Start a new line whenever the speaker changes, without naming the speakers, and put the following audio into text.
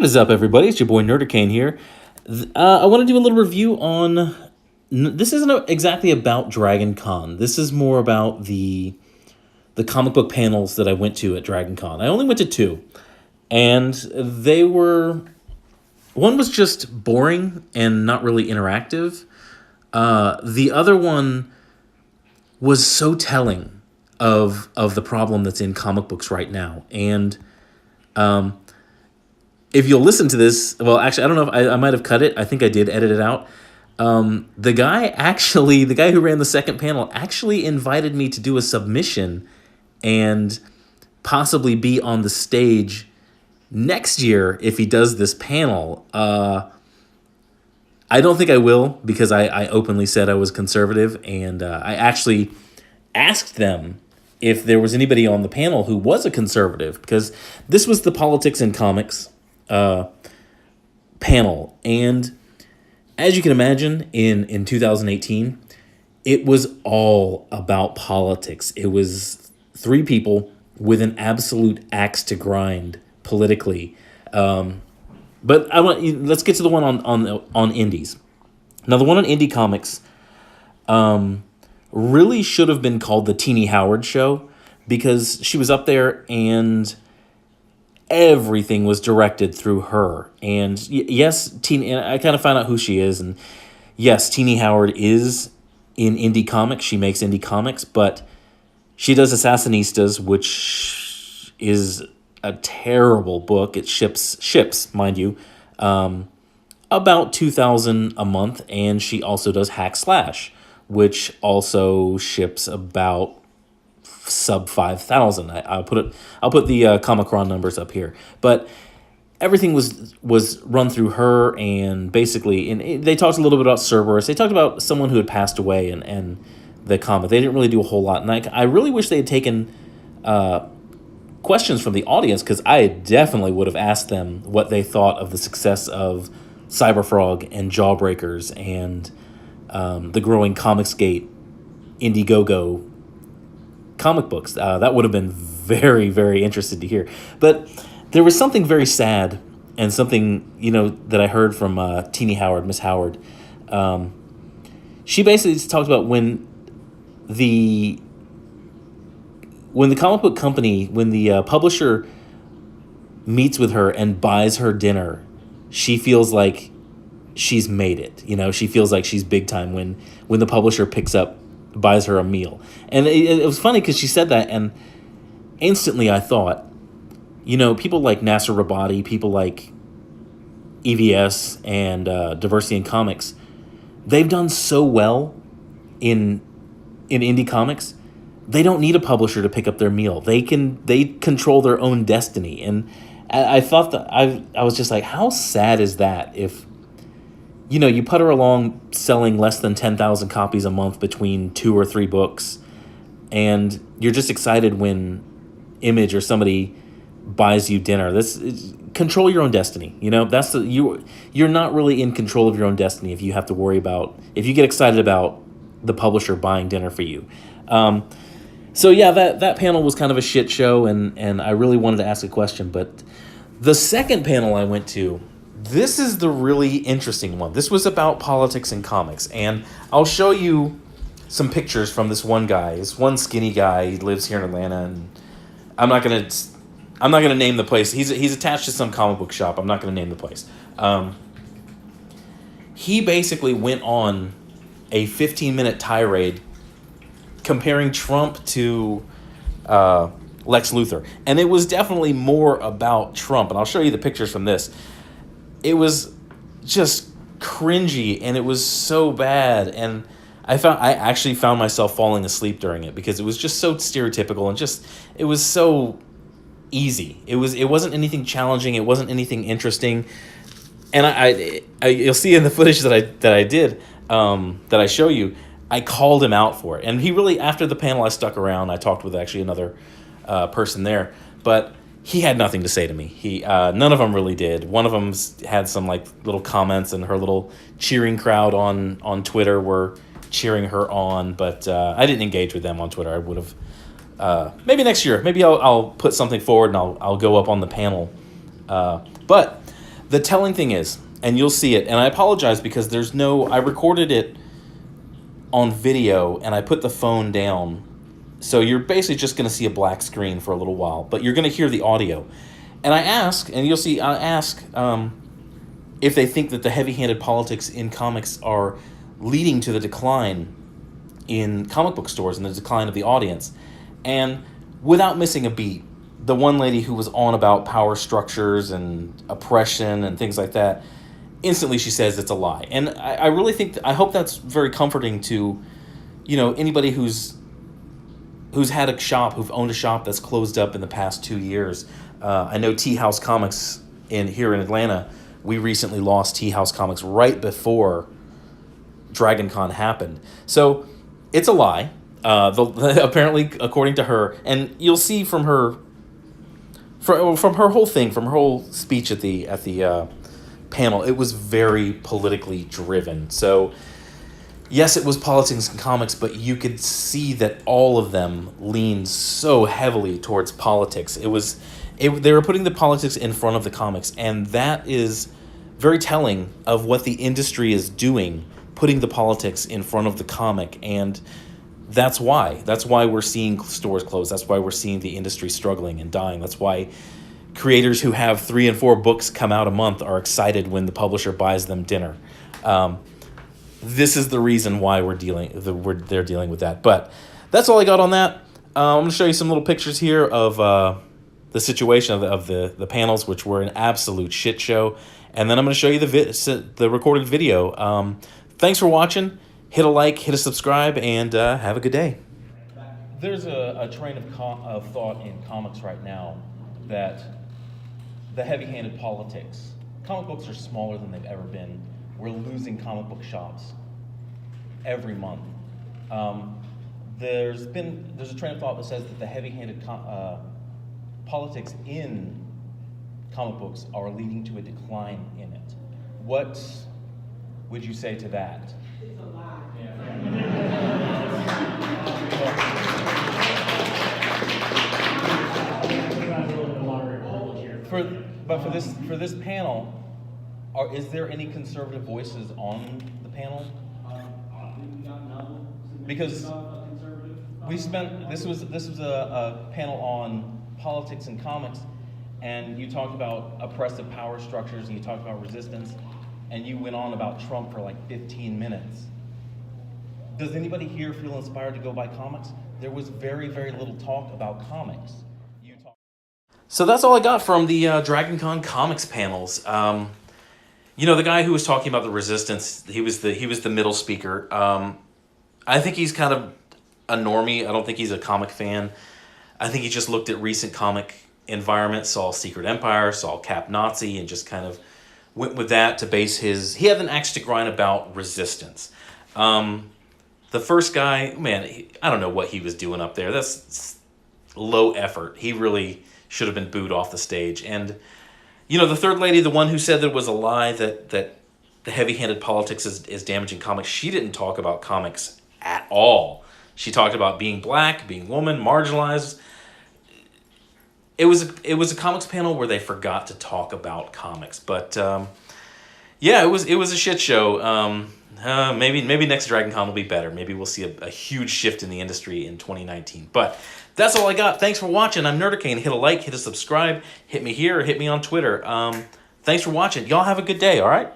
is up, everybody? It's your boy Nerdercane here. I want to do a little review on. This isn't exactly about Dragon Con. This is more about the comic book panels that I went to at Dragon Con. I only went to two, and they were. One was just boring and not really interactive. The other one was so telling of the problem that's in comic books right now, and if you'll listen to this, well, actually, I don't know if I might have cut it. I think I did edit it out. The guy who ran the second panel actually invited me to do a submission and possibly be on the stage next year if he does this panel. I don't think I will because I openly said I was conservative, and I actually asked them if there was anybody on the panel who was a conservative, because this was the Politics in Comics panel. And as you can imagine, in 2018, it was all about politics. It was three people with an absolute axe to grind politically. But let's get to the one on indies. Now, the one on Indie Comics really should have been called the Teenie Howard Show, because she was up there and everything was directed through her. And yes, and I kind of found out who she is. And yes, Teenie Howard is in indie comics. She makes indie comics, but she does Assassinistas, which is a terrible book. It ships, mind you, about 2,000 a month. And she also does Hack Slash, which also ships about sub 5,000. I'll put the Comicron numbers up here, but everything was run through her. And basically, and they talked a little bit about Cerberus. They talked about someone who had passed away and the comic. They didn't really do a whole lot, and I really wish they had taken questions from the audience, because I definitely would have asked them what they thought of the success of Cyberfrog and Jawbreakers and the growing Comicsgate Indiegogo comic books. That would have been very, very interested to hear. But there was something very sad, and something, that I heard from Teenie Howard, Miss Howard. She basically talked about when the comic book company, when the publisher meets with her and buys her dinner, she feels like she's made it. She feels like she's big time when the publisher buys her a meal. And it was funny because she said that, and instantly I thought, people like Nasser Rabadi, people like EVS and Diversity in Comics, they've done so well in indie comics. They don't need a publisher to pick up their meal. They control their own destiny. And I thought that I was just like, how sad is that if you putter along selling less than 10,000 copies a month between 2 or 3 books, and you're just excited when Image or somebody buys you dinner. Control your own destiny. You're not really in control of your own destiny if you have to worry about, if you get excited about the publisher buying dinner for you. So yeah, that panel was kind of a shit show, and I really wanted to ask a question. But the second panel I went to, this is the really interesting one. This was about politics in comics, and I'll show you some pictures from this one guy. This one skinny guy. He lives here in Atlanta, and I'm not gonna name the place. He's attached to some comic book shop. I'm not gonna name the place. He basically went on a 15-minute tirade comparing Trump to Lex Luthor, and it was definitely more about Trump. And I'll show you the pictures from this. It was just cringy, and it was so bad, and I actually found myself falling asleep during it, because it was just so stereotypical, and it was so easy. It wasn't anything challenging. It wasn't anything interesting. And I you'll see in the footage that I did, that I show you, I called him out for it. And he really, after the panel, I stuck around. I talked with actually another person there, but he had nothing to say to me. None of them really did. One of them had some little comments, and her little cheering crowd on Twitter were cheering her on, but I didn't engage with them on Twitter. I would have maybe next year. Maybe I'll put something forward, and I'll go up on the panel. But The telling thing is, and you'll see it, and I apologize because I recorded it on video and I put the phone down. So you're basically just going to see a black screen for a little while, but you're going to hear the audio. And I ask, and you'll see, I ask if they think that the heavy-handed politics in comics are leading to the decline in comic book stores and the decline of the audience. And without missing a beat, the one lady who was on about power structures and oppression and things like that, instantly she says it's a lie. And I really think, I hope that's very comforting to, anybody who's had a shop, who've owned a shop that's closed up in the past 2 years. I know Tea House Comics here in Atlanta, we recently lost Tea House Comics right before Dragon Con happened. So it's a lie. Apparently, according to her, and you'll see from her whole thing, from her whole speech at the panel, it was very politically driven. So yes, it was politics and comics, but you could see that all of them leaned so heavily towards politics. They were putting the politics in front of the comics, and that is very telling of what the industry is doing, putting the politics in front of the comic. And that's why we're seeing stores close. That's why we're seeing the industry struggling and dying. That's why creators who have 3 and 4 books come out a month are excited when the publisher buys them dinner. This is the reason why they're dealing with that. But that's all I got on that. I'm going to show you some little pictures here of the situation of the panels, which were an absolute shit show. And then I'm going to show you the recorded video. Thanks for watching. Hit a like, hit a subscribe, and have a good day. There's a train of thought in comics right now that the heavy-handed politics, comic books are smaller than they've ever been. We're losing comic book shops every month. There's a train of thought that says that the heavy-handed politics in comic books are leading to a decline in it. What would you say to that?
It's a lie.
For this panel, is there any conservative voices on the panel? Because this was a panel on politics and comics, and you talked about oppressive power structures, and you talked about resistance, and you went on about Trump for like 15 minutes. Does anybody here feel inspired to go buy comics? There was very, very little talk about comics. So that's all I got from the DragonCon comics panels. The guy who was talking about the resistance, he was the middle speaker. I think he's kind of a normie. I don't think he's a comic fan. I think he just looked at recent comic environment, saw Secret Empire, saw Cap Nazi, and just kind of went with that to base his... He had an axe to grind about resistance. The first guy, man, I don't know what he was doing up there. That's low effort. He really should have been booed off the stage. And, the third lady, the one who said that it was a lie that the heavy-handed politics is damaging comics, she didn't talk about comics at all. She talked about being black, being woman, marginalized. It was a comics panel where they forgot to talk about comics. But, it was a shit show. Maybe next DragonCon will be better. Maybe we'll see a huge shift in the industry in 2019. But that's all I got. Thanks for watching. I'm Nerdarcane. Hit a like, hit a subscribe, hit me here, or hit me on Twitter. Thanks for watching. Y'all have a good day, all right?